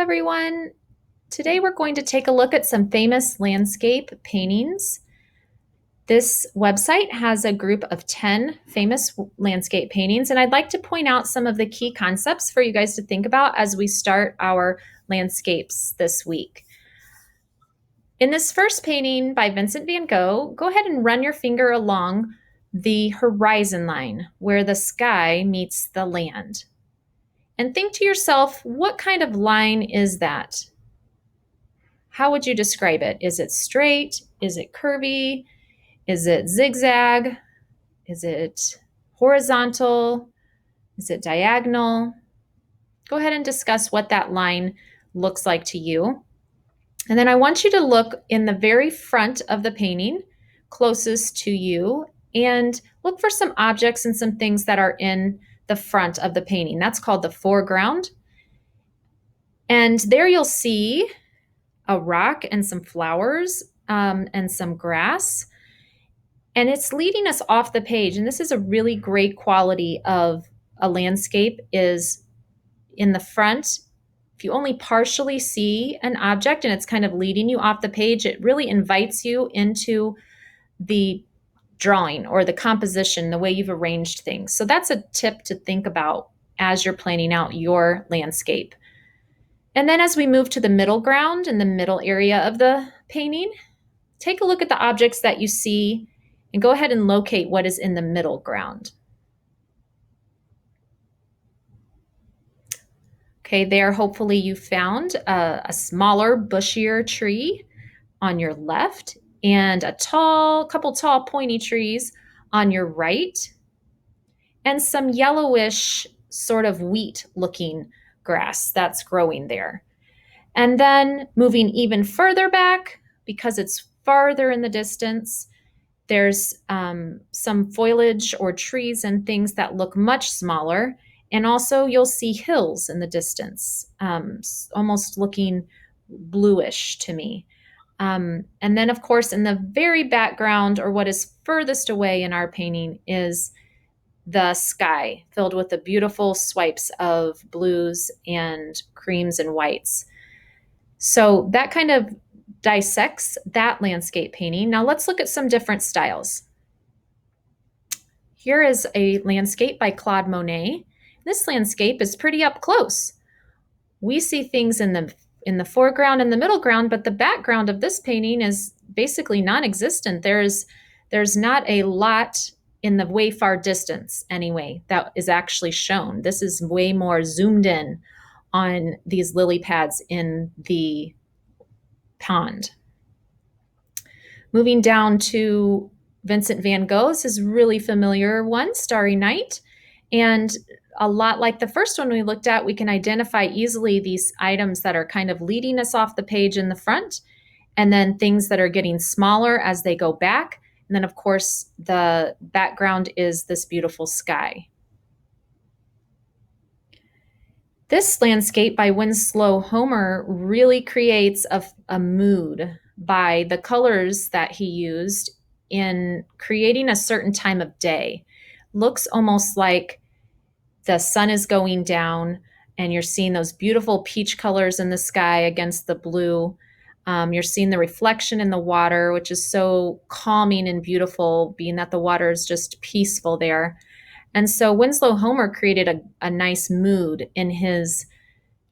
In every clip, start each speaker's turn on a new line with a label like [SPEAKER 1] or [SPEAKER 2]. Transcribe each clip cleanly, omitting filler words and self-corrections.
[SPEAKER 1] everyone. Today we're going to take a look at some famous landscape paintings. This website has a group of 10 famous landscape paintings, and I'd like to point out some of the key concepts for you guys to think about as we start our landscapes this week. In this first painting by Vincent van Gogh, go ahead and run your finger along the horizon line where the sky meets the land. And think to yourself, what kind of line is that? How would you describe it? Is it straight? Is it curvy? Is it zigzag? Is it horizontal? Is it diagonal? Go ahead and discuss what that line looks like to you. And then I want you to look in the very front of the painting, closest to you, and look for some objects and some things that are in the front of the painting. That's called the foreground. And there you'll see a rock and some flowers and some grass. And it's leading us off the page. And this is a really great quality of a landscape is in the front. If you only partially see an object and it's kind of leading you off the page, it really invites you into the drawing or the composition, the way you've arranged things. So that's a tip to think about as you're planning out your landscape. And then as we move to the middle ground and the middle area of the painting, take a look at the objects that you see and go ahead and locate what is in the middle ground. Okay, there hopefully you found a smaller, bushier tree on your left and a couple tall pointy trees on your right, and some yellowish sort of wheat looking grass that's growing there. And then moving even further back, because it's farther in the distance, there's some foliage or trees and things that look much smaller. And also you'll see hills in the distance, almost looking bluish to me. And then, of course, in the very background, or what is furthest away in our painting, is the sky filled with the beautiful swipes of blues and creams and whites. So that kind of dissects that landscape painting. Now let's look at some different styles. Here is a landscape by Claude Monet. This landscape is pretty up close. We see things in the foreground and the middle ground, but the background of this painting is basically non-existent. There's not a lot in the way far distance anyway that is actually shown. This is way more zoomed in on these lily pads in the pond. Moving down to Vincent van Gogh's is really familiar one, Starry Night. And a lot like the first one we looked at, we can identify easily these items that are kind of leading us off the page in the front, and then things that are getting smaller as they go back. And then, of course, the background is this beautiful sky. This landscape by Winslow Homer really creates a mood by the colors that he used in creating a certain time of day. Looks almost like the sun is going down and you're seeing those beautiful peach colors in the sky against the blue. You're seeing the reflection in the water, which is so calming and beautiful, being that the water is just peaceful there. And so Winslow Homer created a nice mood in his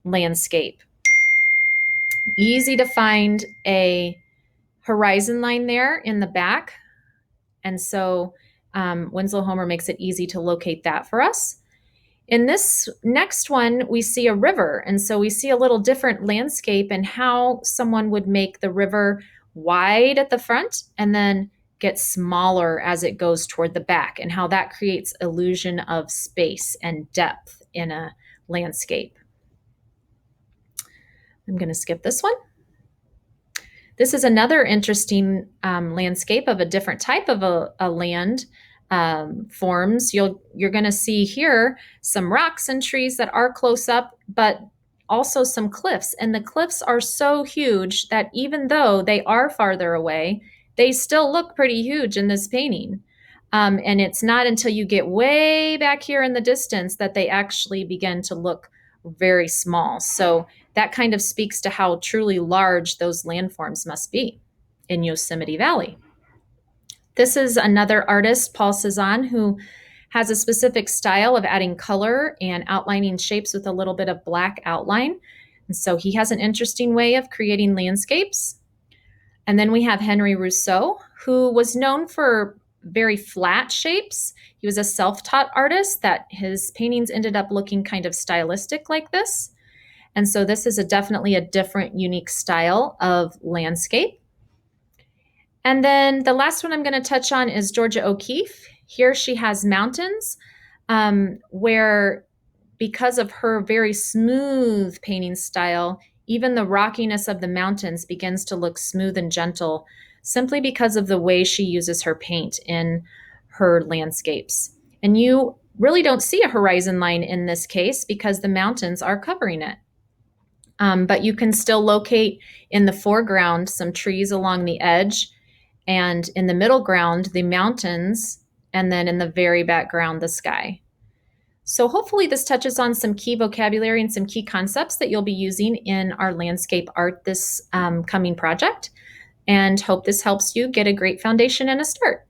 [SPEAKER 1] landscape. Easy to find a horizon line there in the back. And so Winslow Homer makes it easy to locate that for us. In this next one, we see a river. And so we see a little different landscape and how someone would make the river wide at the front and then get smaller as it goes toward the back, and how that creates illusion of space and depth in a landscape. I'm going to skip this one. This is another interesting landscape of a different type of a land forms. You're going to see here some rocks and trees that are close up, but also some cliffs. And the cliffs are so huge that even though they are farther away, they still look pretty huge in this painting. And it's not until you get way back here in the distance that they actually begin to look very small. So that kind of speaks to how truly large those landforms must be in Yosemite Valley. This is another artist, Paul Cezanne, who has a specific style of adding color and outlining shapes with a little bit of black outline. And so he has an interesting way of creating landscapes. And then we have Henry Rousseau, who was known for very flat shapes. He was a self-taught artist that his paintings ended up looking kind of stylistic like this. And so this is definitely a different, unique style of landscape. And then the last one I'm going to touch on is Georgia O'Keeffe. Here she has mountains where, because of her very smooth painting style, even the rockiness of the mountains begins to look smooth and gentle simply because of the way she uses her paint in her landscapes. And you really don't see a horizon line in this case because the mountains are covering it. But you can still locate in the foreground some trees along the edge, and in the middle ground, the mountains, and then in the very background, the sky. So hopefully this touches on some key vocabulary and some key concepts that you'll be using in our landscape art this coming project, and hope this helps you get a great foundation and a start.